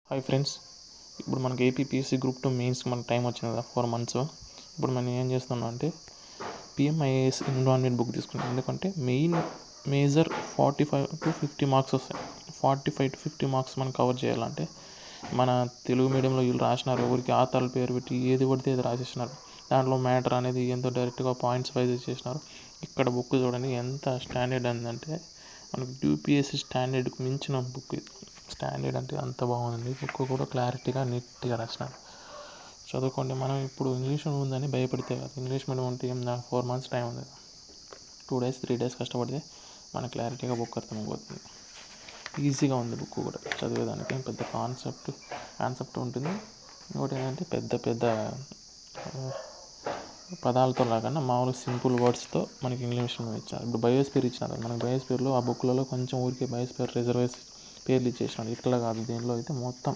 Hi friends, ఇప్పుడు మనకి APPSC group 2 mains మనకు టైం వచ్చింది కదా, 4 months. ఇప్పుడు మనం ఏం చేస్తున్నాం అంటే పిఎంఐఏఎస్ ఎన్విరాన్మెంట్ బుక్ తీసుకున్నాం. ఎందుకంటే మేజర్ 45 to 50 మార్క్స్ వస్తాయి. 45 to 50 మార్క్స్ మనం కవర్ చేయాలంటే మన తెలుగు మీడియంలో వీళ్ళు రాసినారు, ఎవరికి ఆథర్ల పేరు పెట్టి ఏది పడితే అది రాసేసినారు. దాంట్లో మ్యాటర్ అనేది ఎంతో డైరెక్ట్గా పాయింట్స్ వైజ్ చేసినారు. ఇక్కడ బుక్ చూడండి ఎంత స్టాండర్డ్ అందంటే మనకు యూపీఎస్సీ స్టాండర్డ్కి మించిన బుక్ ఇది. స్టాండర్డ్ అంటే అంత బాగుంది. బుక్ కూడా క్లారిటీగా నీట్గా రాసినారు. చదువుకోండి. మనం ఇప్పుడు ఇంగ్లీష్ ఉందని భయపడితే కాదు. ఇంగ్లీష్ మీడియం ఉంటే ఏం 4 months టైం ఉంది. 2 days 3 days కష్టపడితే మన క్లారిటీగా బుక్ అర్థమైపోతుంది. ఈజీగా ఉంది బుక్ కూడా చదివేదానికి. పెద్ద కాన్సెప్ట్ ఉంటుంది. ఇంకోటి ఏంటంటే పెద్ద పదాలతో లాగా మామూలుగా సింపుల్ వర్డ్స్తో మనకి ఇంగ్లీష్ ఇచ్చారు. ఇప్పుడు బయోస్పియర్ ఇచ్చినారు. మనకి బయోస్పియర్లో ఆ బుక్లలో కొంచెం ఊరికే బయోస్పియర్ రిజర్వేస్ పేర్లు ఇచ్చేసినాడు. ఇట్లా కాదు, దీనిలో అయితే మొత్తం